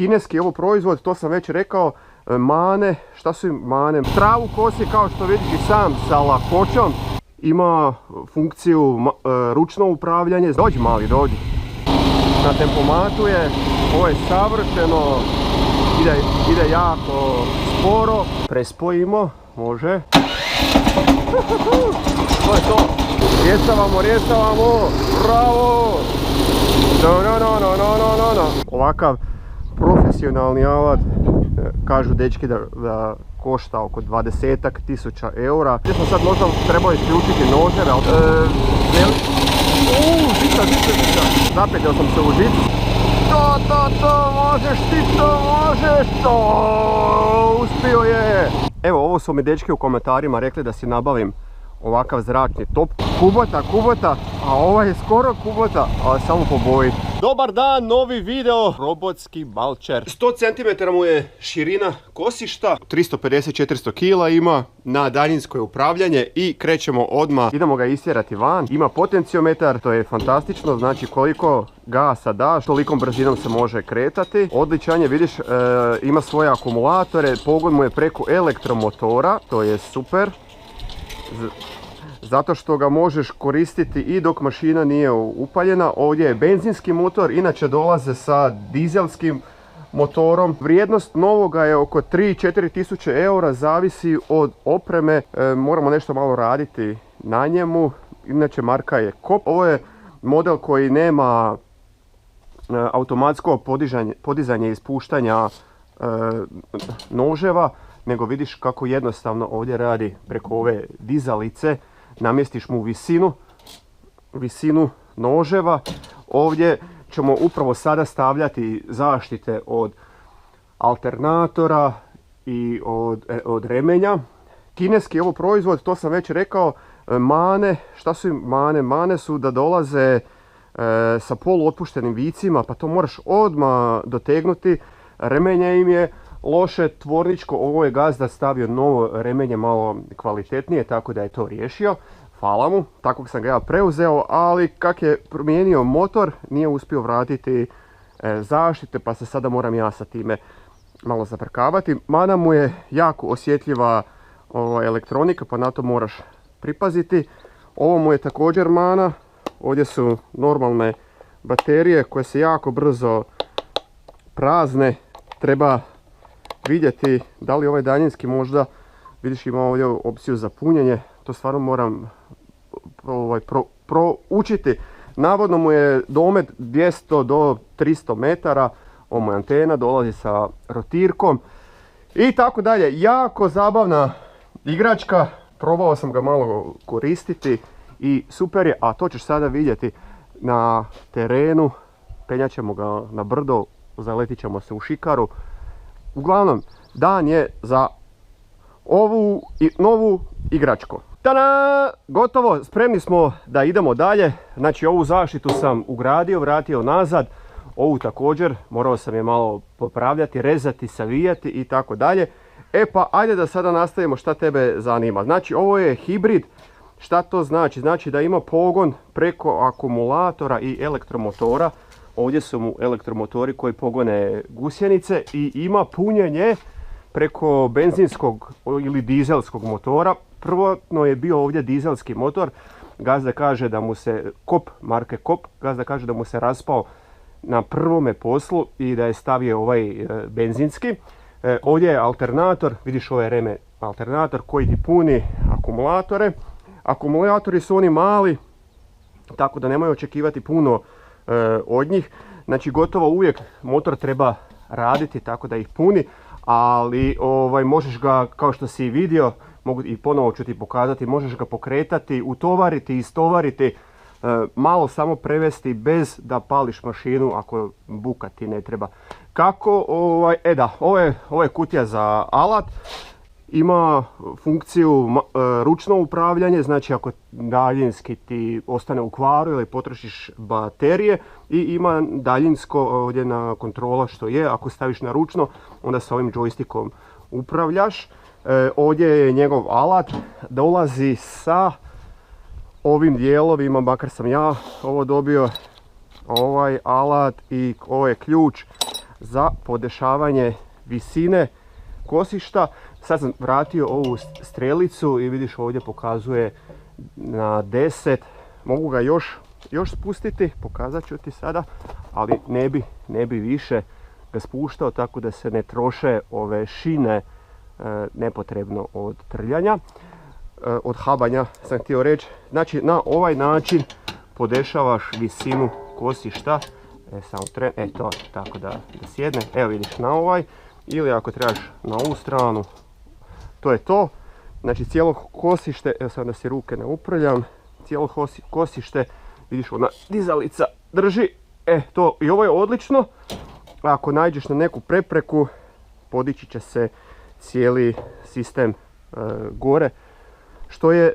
Kineski je ovo proizvod, to sam već rekao. Mane, šta su im mane? Travu kosi kao što vidiš i sam sa lakoćom. Ima funkciju ručno upravljanje. Dođi mali, dođi. Na tempomatu je, ovo je savršeno, ide jako sporo. Prespojimo, može. To je to. Rješavamo, bravo! No. Ovakav profesionalni alat, kažu dečki da košta oko 20.000 eura. Gdje sam sad možda trebao isključiti noževe, ali... žica. Zapetio sam se u žicu. To, možeš, uspio je! Evo, ovo su mi dečki u komentarima rekli da si nabavim ovakav zračni top. Kubota, a ovaj je skoro kubota, ali samo po boji. Dobar dan, novi video, robotski balčer. 100 cm mu je širina kosišta, 350-400 kg ima, na daljinsko je upravljanje i krećemo odmah. Idemo ga istjerati van, ima potenciometar, to je fantastično, znači koliko gasa daš, tolikom brzinom se može kretati. Odličan je, vidiš, ima svoje akumulatore, pogon mu je preko elektromotora, to je super. Zato što ga možeš koristiti i dok mašina nije upaljena. Ovdje je benzinski motor, inače dolaze sa dizelskim motorom. Vrijednost novoga je oko 3-4 tisuće eura, zavisi od opreme. Moramo nešto malo raditi na njemu, inače marka je KOP. Ovo je model koji nema automatsko podizanje i ispuštanja noževa, nego vidiš kako jednostavno ovdje radi preko ove dizalice. Namjestiš mu visinu noževa. Ovdje ćemo upravo sada stavljati zaštite od alternatora i od remenja. Kineski je ovo proizvod, to sam već rekao. Mane, šta su im mane? Mane su da dolaze sa poluotpuštenim vicima, pa to moraš odmah dotegnuti. Remenje im je loše, tvorničko, ovo je gazda stavio novo remenje, malo kvalitetnije, tako da je to riješio. Hvala mu, takvog sam ga ja preuzeo, ali kak je promijenio motor, nije uspio vratiti zaštite, pa se sada moram ja sa time malo zaprkavati. Mana mu je jako osjetljiva elektronika, pa na to moraš pripaziti. Ovo mu je također mana, ovdje su normalne baterije koje se jako brzo prazne, treba vidjeti da li ovaj daljinski možda, vidiš ima ovdje opciju za punjenje, to stvarno moram proučiti. Navodno mu je domet 200 do 300 metara, ovo mu je antena, dolazi sa rotirkom i tako dalje. Jako zabavna igračka, probao sam ga malo koristiti i super je, a to ćeš sada vidjeti na terenu. Penjat ćemo ga na brdo, zaletit ćemo se u šikaru. Uglavnom, dan je za ovu novu igračku. Tada! Gotovo, spremni smo da idemo dalje. Znači, ovu zaštitu sam ugradio, vratio nazad. Ovu također, morao sam je malo popravljati, rezati, savijati i tako dalje. E pa, ajde da sada nastavimo šta tebe zanima. Znači, ovo je hibrid. Šta to znači? Znači da ima pogon preko akumulatora i elektromotora. Ovdje su mu elektromotori koji pogone gusjenice i ima punjenje preko benzinskog ili dizelskog motora. Prvotno je bio ovdje dizelski motor. Gazda kaže da mu se marke KOP, gazda kaže da mu se raspao na prvome poslu i da je stavio ovaj benzinski. Ovdje je alternator, vidiš ovaj reme alternator koji ti puni akumulatore. Akumulatori su oni mali, tako da nemoj očekivati puno od njih. Znači gotovo uvijek motor treba raditi tako da ih puni, ali možeš ga, kao što si vidio, mogu i ponovo ću ti pokazati, možeš ga pokretati, utovariti, istovariti, malo samo prevesti bez da pališ mašinu ako buka ti ne treba. Kako? Ovo je kutija za alat. Ima funkciju ručno upravljanje, znači ako daljinski ti ostane u kvaru ili potrošiš baterije, i ima daljinsko ovdje na kontrola što je, ako staviš na ručno onda sa ovim joystickom upravljaš. Ovdje je njegov alat, dolazi sa ovim dijelovima, makar sam ja ovo dobio, ovaj alat i ovo je ključ za podešavanje visine kosišta. Sad sam vratio ovu strelicu i vidiš ovdje pokazuje na 10. Mogu ga još spustiti, pokazat ću ti sada, ali ne bi više ga spuštao tako da se ne troše ove šine nepotrebno od trljanja, od habanja sam htio reći. Znači na ovaj način podešavaš visinu kosišta. Samo to tako da sjedne. Evo vidiš na ovaj, ili ako trebaš na ovu stranu, to je to. Znači cijelo kosište, evo sad da si ruke ne uprljam, cijelo kosište, vidiš ona dizalica drži, to i ovo je odlično. Ako naiđeš na neku prepreku, podići će se cijeli sistem gore, što je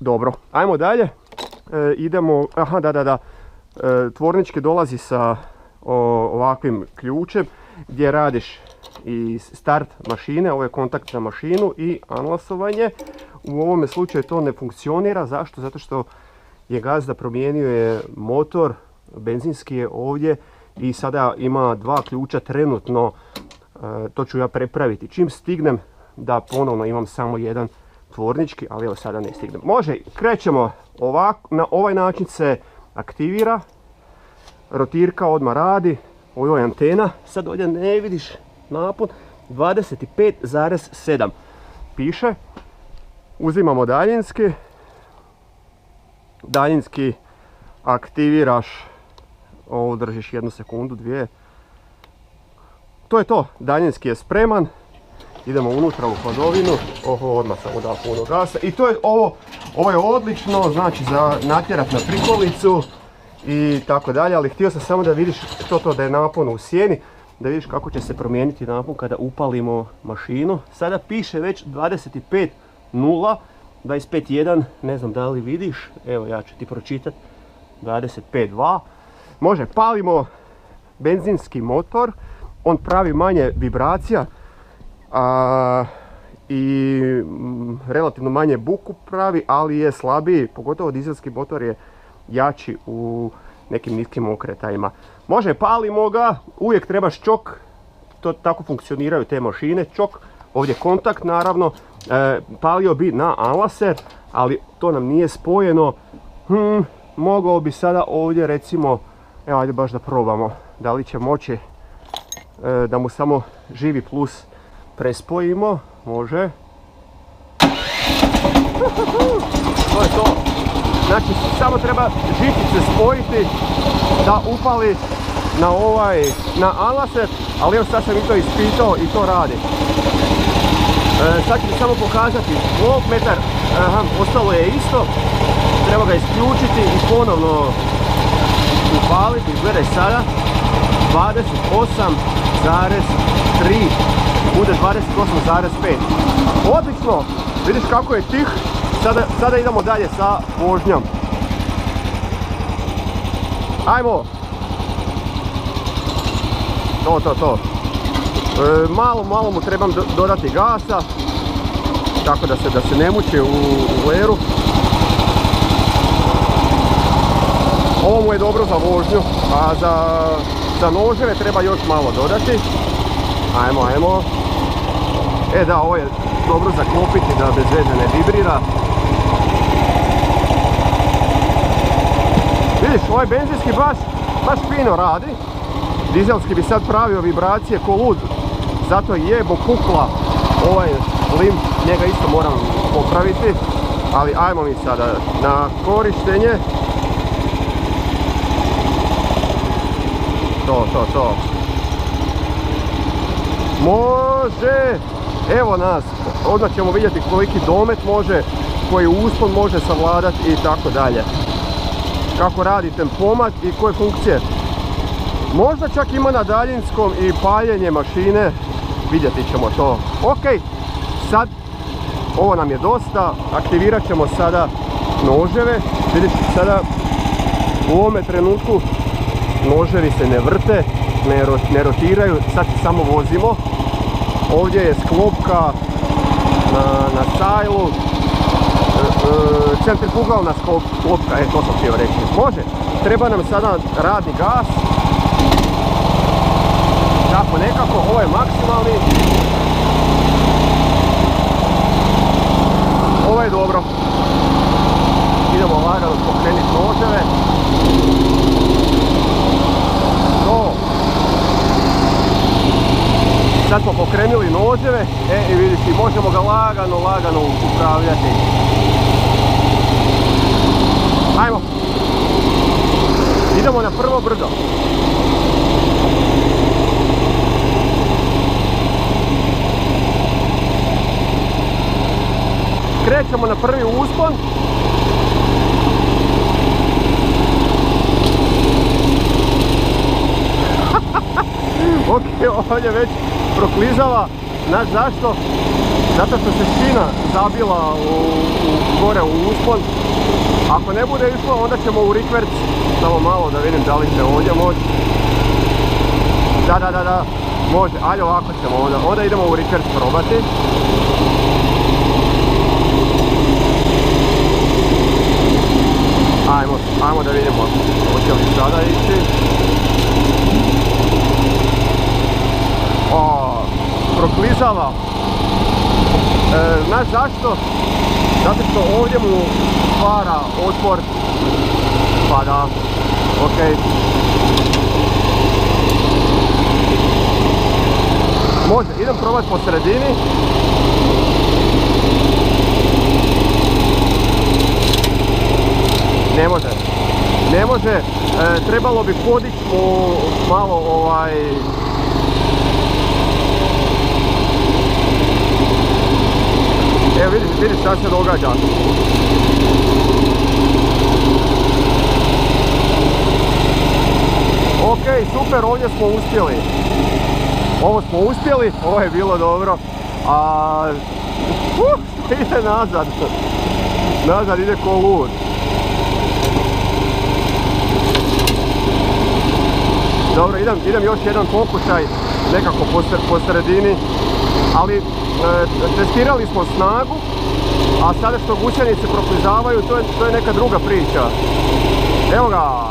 dobro. Ajmo dalje, idemo, tvornički dolazi sa ovakvim ključem gdje radiš i start mašine, ovo je kontakt za mašinu i anlasovanje. U ovome slučaju to ne funkcionira, zašto? Zato što je gazda promijenio je motor, benzinski je ovdje i sada ima dva ključa trenutno, to ću ja prepraviti. Čim stignem da ponovno imam samo jedan tvornički, ali evo sada ne stignem. Može, krećemo ovako, na ovaj način se aktivira, rotirka odmah radi, ovo je antena, sad ovdje ne vidiš napon, 25,7 piše. Uzimamo daljinski aktiviraš, ovo držiš 1 sekundu, 2. To je to, daljinski je spreman. Idemo unutra u hladovinu, odmah sam dao puno gasa. I to je ovo je odlično, znači za natjerat na prikolicu i tako dalje, ali htio sam samo da vidiš to da je napon u sjeni, da vidiš kako će se promijeniti napon kada upalimo mašinu. Sada piše već 25.0, 25.1, ne znam da li vidiš, evo ja ću ti pročitati, 25.2. Može, palimo benzinski motor, on pravi manje vibracija i relativno manje buku pravi, ali je slabiji, pogotovo dizelski motor je jači u nekim niskim okretajima. Može, palimo ga, uvijek trebaš čok, to tako funkcioniraju te mašine, čok, ovdje kontakt naravno, palio bi na anlaser, ali to nam nije spojeno. Mogao bi sada ovdje recimo, evo ajde baš da probamo, da li će moći da mu samo živi plus prespojimo, može. To je to. Znači samo treba žičice spojiti da upali na anlaser, ali evo sad sam i to ispitao i to radi. Sad ću samo pokazati, voltmetar, ostalo je isto, treba ga isključiti i ponovno upaliti, gledaj sada, 28,3, bude 28,5. Odlično, vidiš kako je tih, sada idemo dalje sa vožnjom. Ajmo! To. Malo mu trebam dodati gasa, tako da se ne muči u leru. Ovo mu je dobro za vožnju, a za noževe treba još malo dodati. Ajmo. Da, ovo je dobro zaklopiti da bez veze ne vibrira. Vidiš, ovaj benzinski baš fino radi. Dizelski bi sad pravio vibracije ko lud, zato je pukla ovaj lim, njega isto moram popraviti, ali ajmo mi sada na korištenje. To. Može, evo nas, odmah ćemo vidjeti koliki domet može, koji uspon može savladati i tako dalje. Kako radi tempomat i koje funkcije. Možda čak ima na daljinskom i paljenje mašine, vidjeti ćemo to. Ok, sad ovo nam je dosta, aktivirat ćemo sada noževe. Vidiš sada u ovome trenutku noževi se ne vrte, ne rotiraju, sad samo vozimo. Ovdje je sklopka na sajlu, centrifugalna sklopka, to sam htio reći. Može, treba nam sada radni gas. Da, Idemo nekako, ovo je maksimalni. Ovo je dobro. Idemo lagano pokrenuti noževe. To. Sad smo pokrenuli noževe, i vidiš, i možemo ga lagano upravljati. Ajmo. Idemo na prvo brdo. Krećemo na prvi uspon. Ok, ovdje već proklizava. Znaš zašto? Zato što se šina zabila gore u uspon. Ako ne bude išlo, onda ćemo u rikverc. Samo malo da vidim da li će ovdje moći. Da. Može. Ajde, ovako ćemo onda. Onda idemo u rikverc probati. Ajmo da vidimo. Hoće li sada ići. Proklizava. Znaš zašto? Zato što ovdje mu stvara otvor. Pa da, ok. Može, idem probati po sredini. Ne može, trebalo bi podići mu malo Evo vidiš šta se događa. Ok, super, ovdje smo uspjeli. Ovo smo uspjeli, ovo je bilo dobro. Ide nazad. Nazad ide ko lud. Dobro, idem još jedan pokušaj, nekako po sredini. Ali testirali smo snagu, a sada što gusjenice proklizavaju, to je neka druga priča. Evo ga,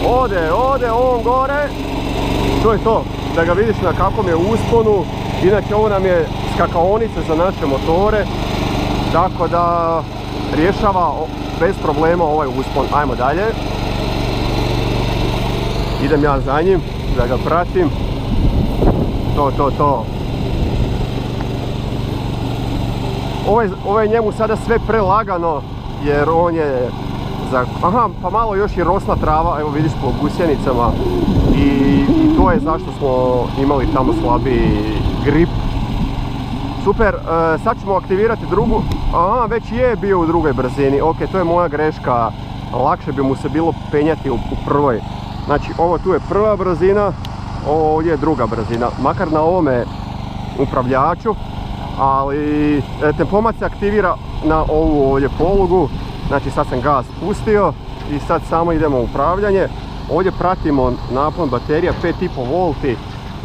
ode on gore. To je to, da ga vidiš na kakvom je usponu. Inače ovo nam je skakaonica za naše motore, tako da rješava bez problema ovaj uspon. Ajmo dalje. Idem ja za njim, da ga pratim. To. Ovo je njemu sada sve prelagano, jer on je aha, pa malo još i rosla trava, evo vidiš po gusjenicama, i to je zašto smo imali tamo slabiji grip. Super, sad ćemo aktivirati drugu. Aha, već je bio u drugoj brzini. Ok, to je moja greška, lakše bi mu se bilo penjati u prvoj. Znači, ovo tu je prva brzina, ovo ovdje je druga brzina, makar na ovome upravljaču. Ali tempomat se aktivira na ovu ovdje polugu. Znači sad sam gas pustio i sad samo idemo u upravljanje. Ovdje pratimo napon baterija 5,5 volti.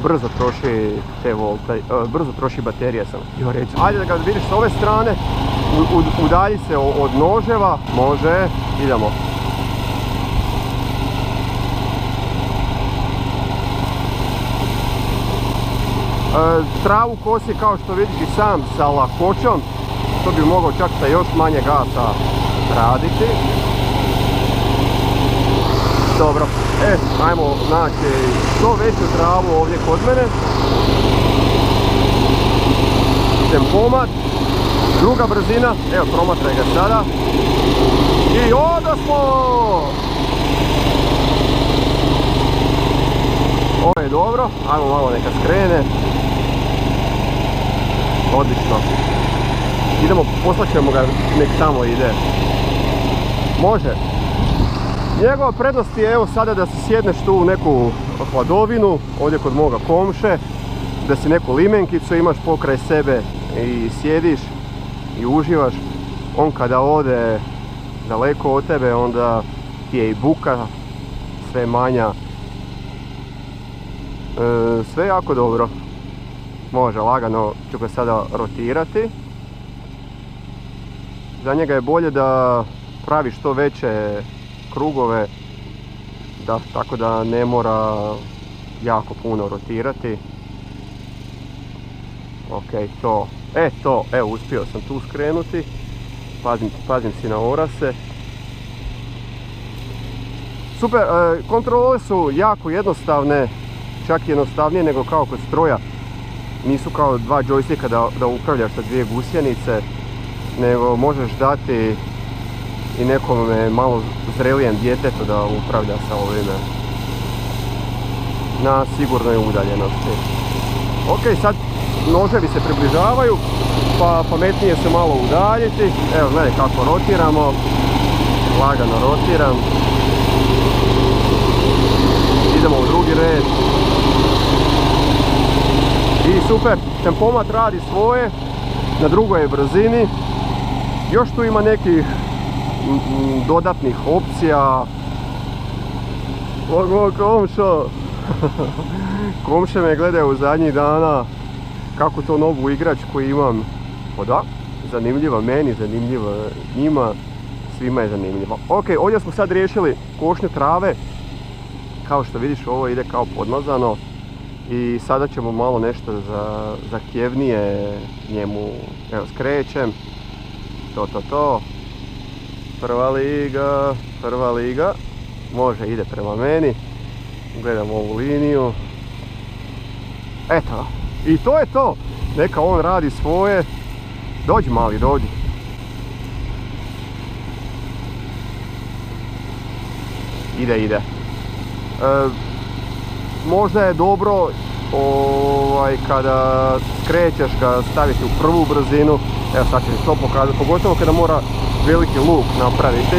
Brzo troši te volte, brzo troši baterija sam htio reći. Ajde da ga vidiš s ove strane, udalji se od noževa, može, idemo. Travu kosi kao što vidiš i sam sa lakoćom, to bi mogao čak sa još manje gasa raditi. Dobro, ajmo naći što veću travu ovdje kod mene. Tempomat, druga brzina, evo promatraj ga sada. I odosmo! Ovo je dobro, ajmo malo neka skrene. Odlično. Idemo, poslat ćemo ga, nek tamo ide. Može. Njegova prednost je evo sada da se sjedneš tu u neku hladovinu, ovdje kod moga komše, da si neku limenkicu imaš pokraj sebe i sjediš i uživaš. On kada ode daleko od tebe, onda ti je i buka sve manja. Sve jako dobro. Može, lagano ću ga sada rotirati. Za njega je bolje da pravi što veće krugove, tako da ne mora jako puno rotirati. Ok, to. Evo, uspio sam tu skrenuti. Pazim si na orase. Super, kontrole su jako jednostavne, čak jednostavnije nego kao kod stroja. Nisu kao dva joysticka da upravljaš sa dvije gusjenice, nego možeš dati i nekome malo zrelijem djetetu da upravlja sa ovime na sigurnoj udaljenosti. Ok, sad noževi se približavaju, pa pametnije se malo udaljiti. Evo, gledaj kako rotiramo, lagano rotiram. Idemo u drugi red. I super, tempomat radi svoje, na drugoj je brzini. Još tu ima nekih dodatnih opcija. Komšo! Komše me gledaju zadnjih dana kako to novu igračku imam. Pa da, zanimljiva meni, zanimljiva njima, svima je zanimljivo. Ok, ovdje smo sad riješili košnju trave. Kao što vidiš, ovo ide kao podmazano. I sada ćemo malo nešto zahtjevnije njemu, evo, skrećem. To. Prva liga. Može, ide prema meni. Gledam ovu liniju. Eto, i to je to. Neka on radi svoje. Dođi mali, dođi. Ide. Možda je dobro kada skrećeš ga staviti u prvu brzinu. Evo sad ću to pokazati, pogotovo kada mora veliki luk napraviti.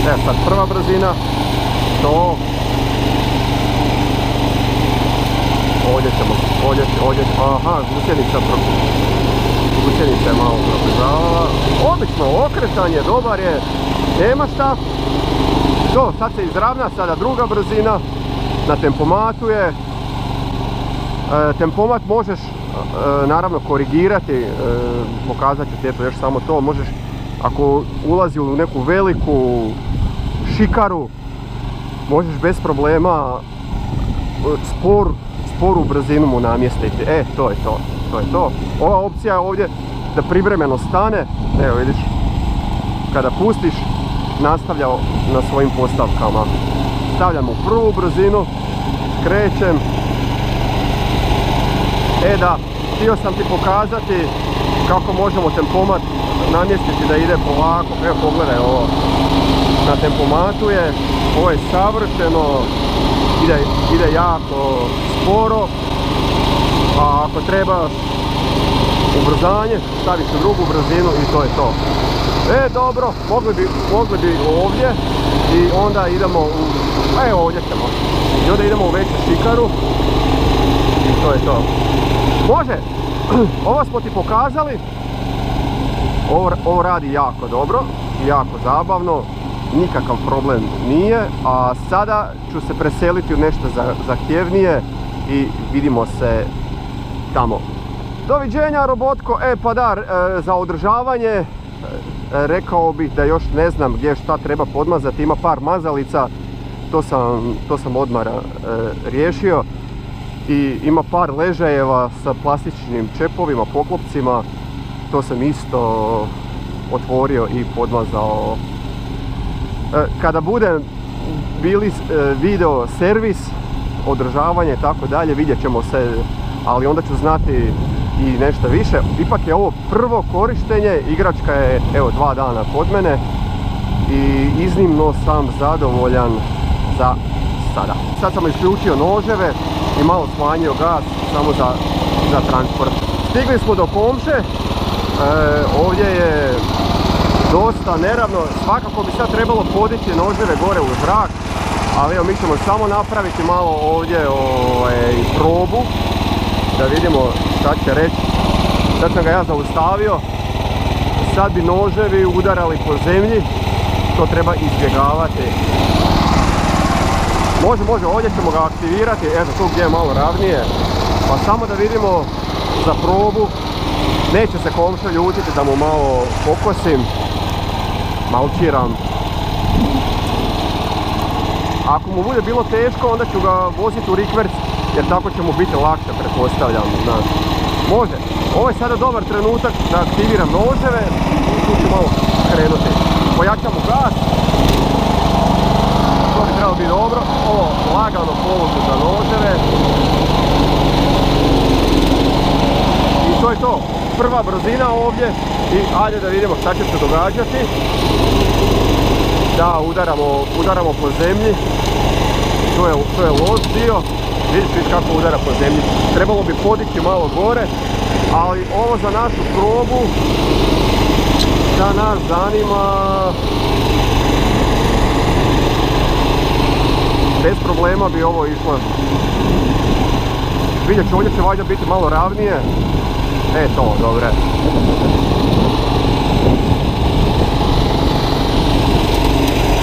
Evo sad prva brzina. To. Ovdje, aha, gusjenica je malo probližavala. Odlično, okretanje, dobar je, nema šta. To, sad se izravna, sada druga brzina, na tempomatu je. Tempomat možeš naravno korigirati, pokazat ću ti još samo to, možeš ako ulazi u neku veliku šikaru, možeš bez problema sporu brzinu mu namjestiti. To je to. Ova opcija je ovdje da privremeno stane, evo vidiš, kada pustiš nastavlja na svojim postavkama. Stavljam u prvu brzinu, krećem. Da, htio sam ti pokazati kako možemo tempomat namjestiti da ide polako. Evo pogledaj ovo, na tempomatu je, ovo je savršeno, ide jako sporo, a ako treba ubrzanje, staviš u drugu brzinu i to je to. Dobro, mogli bi ovdje i onda idemo u, ovdje ćemo, i onda idemo u veću šikaru i to je to. Može, ovo smo ti pokazali, ovo radi jako dobro, jako zabavno, nikakav problem nije, a sada ću se preseliti u nešto zahtjevnije i vidimo se tamo. Doviđenja robotko, pa da, za održavanje rekao bih da još ne znam gdje šta treba podmazati, ima par mazalica, to sam odmah riješio. I ima par ležajeva sa plastičnim čepovima, poklopcima, to sam isto otvorio i podmazao. Kada bude bili video servis, održavanje i tako dalje, vidjet ćemo se, ali onda ću znati i nešto više. Ipak je ovo prvo korištenje, igračka je evo 2 dana kod mene i iznimno sam zadovoljan za sada. Sad sam isključio noževe i malo smanjio gas samo za transport. Stigli smo do Komše, ovdje je dosta neravno, svakako bi sad trebalo podići noževe gore u zrak, ali evo mi ćemo samo napraviti malo ovdje probu, da vidimo šta će reći. Sad sam ga ja zaustavio, sad bi noževi udarali po zemlji, to treba izbjegavati. Može, ovdje ćemo ga aktivirati, eto tu gdje je malo ravnije, pa samo da vidimo za probu. Neće se Komša ljutiti da mu malo pokosim, malčiram. Ako mu bude bilo teško, onda ću ga voziti u rikverc, jer tako će mu biti lakše, pretpostavljam, znaš. Može. Ovo je sada dobar trenutak da aktiviram noževe i tu ću malo krenuti. Pojačamo gas. To bi trebalo biti dobro. Ovo lagano položu za noževe. I to je to. Prva brzina ovdje i ajde da vidimo šta će se događati. Da, udaramo po zemlji. To je loš dio. Vidiš kako udara po zemlji. Trebalo bi podići malo gore, ali ovo za našu probu, da nas zanima, bez problema bi ovo išlo. Vidjet ću, ovdje će valjda biti malo ravnije. To, dobre.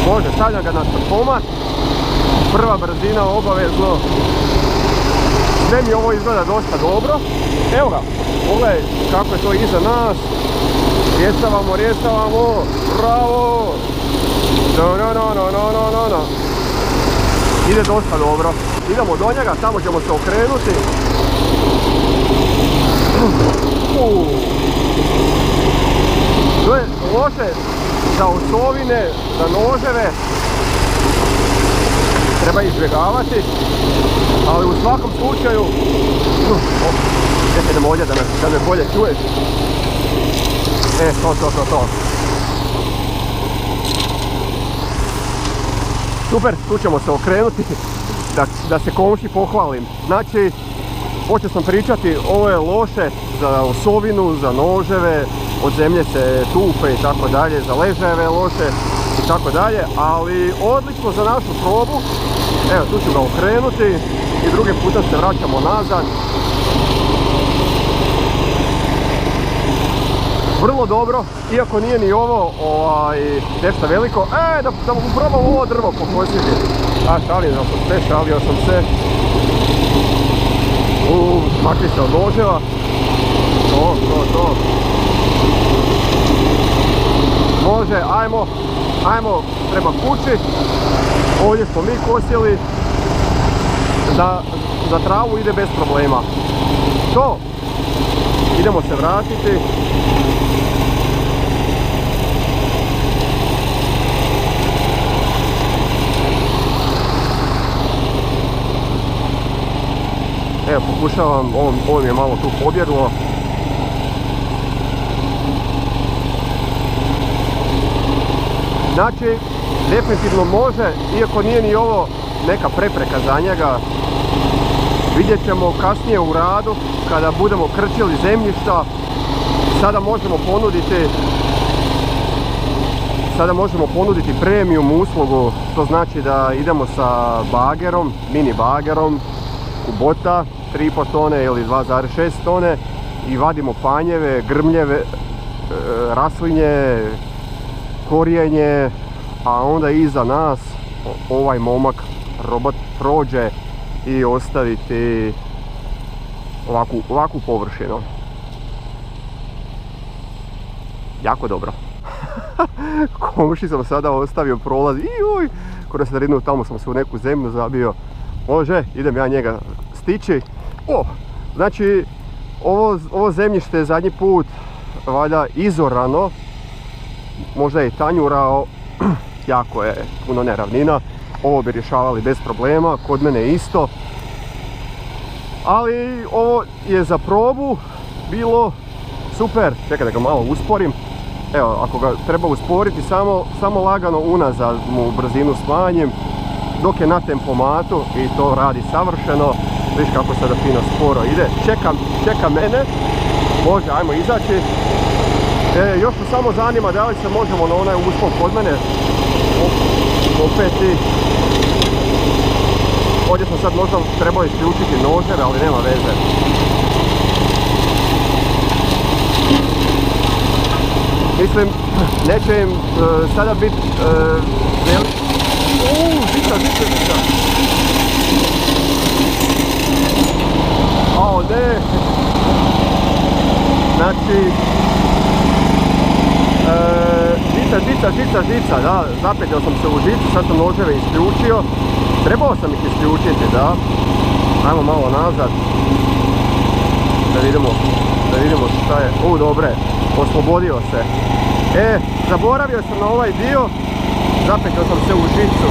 Može, stavljam ga na trpomat. Prva brzina obavezno. Sve mi ovo izgleda dosta dobro. Evo ga, pogledaj kako je to iza nas. Rjestavamo. Bravo. No. Ide dosta dobro. Idemo do njega, tamo ćemo se okrenuti. To je loše za osovine, za noževe. Treba izbjegavati, ali u svakom slučaju idemo ovdje da me bolje čuješ. To. Super, tu ćemo se okrenuti da se komši pohvalim. Znači, počeo sam pričati, ovo je loše za osovinu, za noževe, od zemlje se tupe i tako dalje, za ležajeve je loše i tako dalje, ali odlično za našu probu. Evo, tu ću ga okrenuti i drugim putem se vraćamo nazad. Vrlo dobro, iako nije ni ovo nešto veliko. Da probam ovo drvo pokositi. Šalio sam se. Makli se od noževa. To. Može, ajmo prema kući. Ovdje smo mi kosili. Za travu ide bez problema. To. Idemo se vratiti. Evo, pokušavam, ovo mi je malo tu pobjeglo. Znači, definitivno može, iako nije ni ovo neka prepreka za njega. Vidjet ćemo kasnije u radu, kada budemo krčili zemljišta. Sada možemo ponuditi premium uslugu, to znači da idemo sa bagerom, mini bagerom, kubota, 3,5 tone ili 2,6 tone i vadimo panjeve, grmljeve, raslinje, korijenje, a onda iza nas ovaj momak, robot, prođe i ostaviti ovakvu površinu. Jako dobro. Komši sam sada ostavio prolaz, kod se ridnu, tamo sam se u neku zemlju zabio. Može, idem ja njega stići. Znači, ovo zemljište je zadnji put valjda izorano, možda je i tanjurao, jako je puno neravnina. Ovo bi rješavali bez problema, kod mene isto. Ali ovo je za probu bilo super. Čekaj da ga malo usporim. Evo, ako ga treba usporiti, samo lagano unazad mu brzinu smanjim dok je na tempomatu i to radi savršeno. Viš kako sada fino sporo ide. Čeka mene. Može, ajmo izaći. Još me samo zanima da li se možemo na onaj uspon kod mene opeti. Ovdje sam sad možda trebao isključiti noževe, ali nema veze. Mislim, neće im sada biti veliko. Žica. O, ne. Znači, žica, da, zapetio sam se u žicu, sad sam noževe isključio. Trebao sam ih isključiti, da. Ajmo malo nazad. Da vidimo šta je. Dobre, oslobodio se. Zaboravio sam na ovaj dio, zapetio sam se u žicu.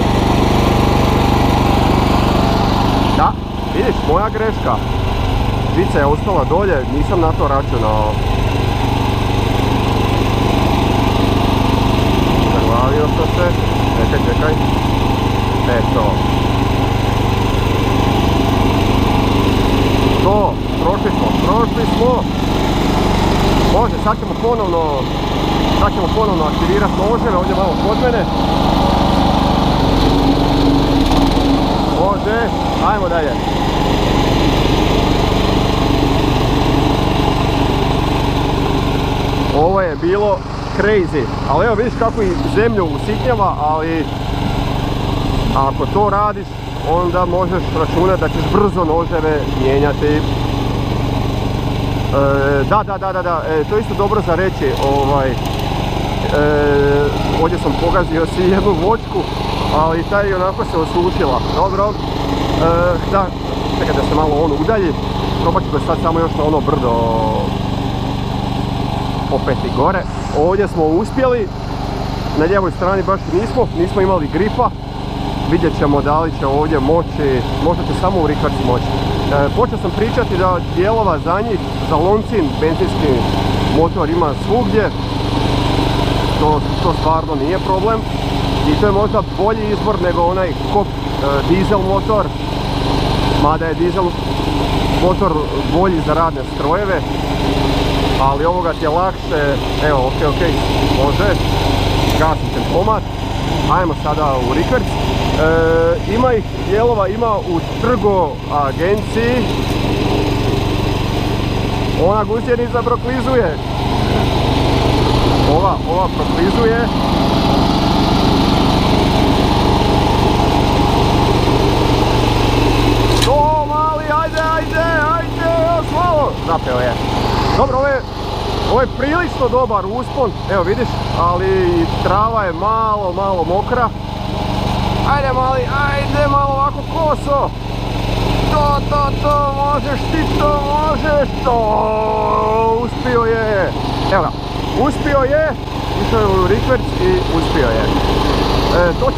Da, vidiš, moja greška. Žica je ostala dolje, nisam na to računao. Zaglavio sam se. Čekaj. To. To, prošli smo. Može, sad ćemo ponovno aktivirati noževe, ovdje malo kod mene. Može, ajmo dalje. Ovo je bilo crazy, ali evo vidiš kako i zemlju usitnjava, ali ako to radiš, onda možeš računati da ćeš brzo noževe mijenjati. Da, to je isto dobro za reći, ovdje sam pogazio si jednu voćku, ali taj onako se osušila. Dobro, da, čekaj da se malo on udalji, probat ću ga sad samo još na ono brdo popeti gore. Ovdje smo uspjeli, na lijevoj strani baš nismo imali gripa. Vidjet ćemo da li će ovdje moći, možda će samo u rikverc moći. Počeo sam pričati da dijelova za njih, za Loncin benzinski motor ima svugdje. To stvarno nije problem. I to je možda bolji izbor nego onaj Kop dizel motor. Mada je dizel motor bolji za radne strojeve. Ali ovoga ti je lakše, evo, ok, može. Gasim tempomat. Ajmo sada u rikverc. Ima ih dijelova, ima u Trgo agenciji. Ona gusjenica proklizuje. Ova proklizuje. To mali, ajde, još malo. Zapeo je. Dobro, ovo je prilično dobar uspon, evo vidiš, ali trava je malo mokra. Ajde mali, ajde malo ovako koso. To, možeš ti, to možeš, to, uspio je. Evo ga, uspio je, išao je u rikverc i uspio je. To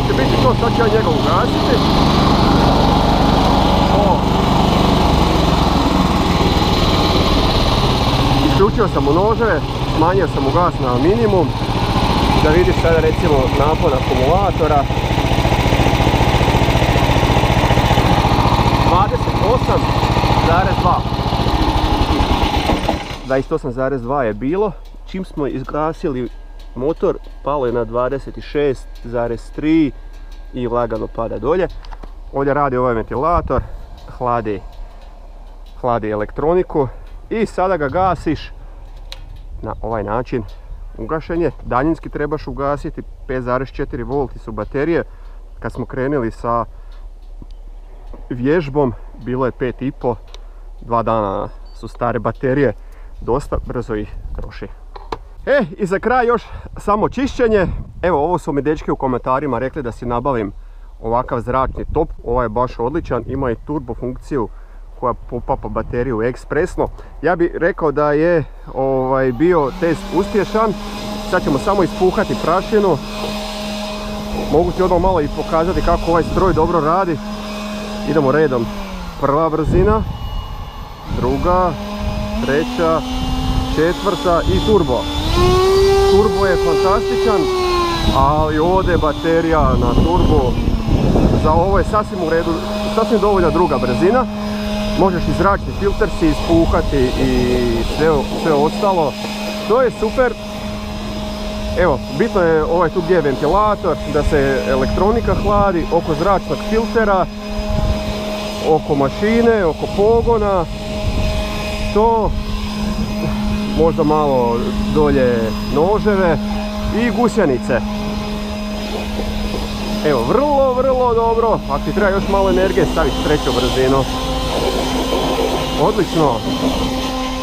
će biti to, sad ću ja njega ugasiti. Isključio sam mu noževe, smanjio sam mu gas na minimum. Da vidiš sada recimo napon akumulatora. 28,2 je bilo. Čim smo izgasili motor, palo je na 26,3 i lagano pada dolje. Ovdje radi ovaj ventilator, hladi elektroniku i sada ga gasiš na ovaj način. Ugašen je, daljinski trebaš ugasiti, 5,4 V su baterije. Kad smo krenuli sa vježbom bilo je 5,5, 2 dana su stare baterije, dosta brzo ih troši. I za kraj još samo čišćenje. Evo, ovo su mi dečki u komentarima rekli da si nabavim ovakav zračni top. Ovaj je baš odličan, ima i turbo funkciju koja popapa bateriju ekspresno. Ja bih rekao da je bio test uspješan. Sad ćemo samo ispuhati prašinu. Mogu ti odmah malo i pokazati kako ovaj stroj dobro radi. Idemo redom. Prva brzina, druga, treća, četvrta i turbo. Turbo je fantastičan, ali ovdje baterija na turbo. Za ovo je sasvim u redu, sasvim dovoljna druga brzina. Možeš i zračni filter si ispuhati i sve ostalo. To je super. Evo, bitno je tu gdje je ventilator, da se elektronika hladi, oko zračnog filtera, oko mašine, oko pogona. To, možda malo dolje noževe i gusjenice. Evo, vrlo dobro. Ako ti treba još malo energije, staviš treću brzinu. Odlično.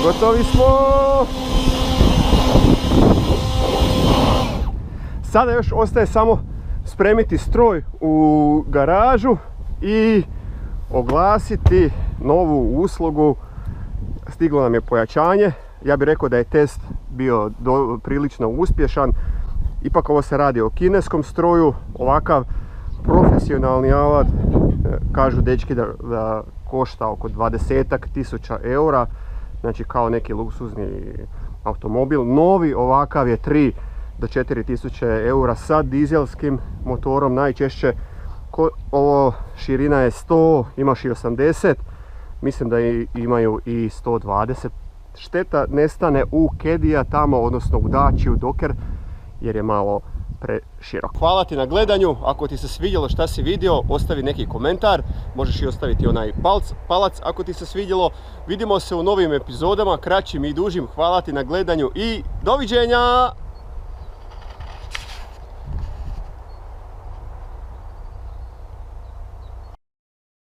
Gotovi smo. Sada još ostaje samo spremiti stroj u garažu i oglasiti novu uslugu stiglo nam je pojačanje. Ja bih rekao da je test bio prilično uspješan. Ipak ovo se radi o kineskom stroju, ovakav profesionalni alat, kažu dečki da košta oko 20.000 eura, znači kao neki luksuzni automobil. Novi ovakav je 3 do 4.000 eura sa dizelskim motorom najčešće. Ovo širina je 100, imaš i 80, mislim da imaju i 120. Šteta nestane u Cadija tamo, odnosno u Dacia Docker, jer je malo preširok. Hvala ti na gledanju, ako ti se svidjelo šta si vidio, ostavi neki komentar, možeš i ostaviti onaj palac ako ti se svidjelo. Vidimo se u novim epizodama, kraćim i dužim. Hvala ti na gledanju i doviđenja!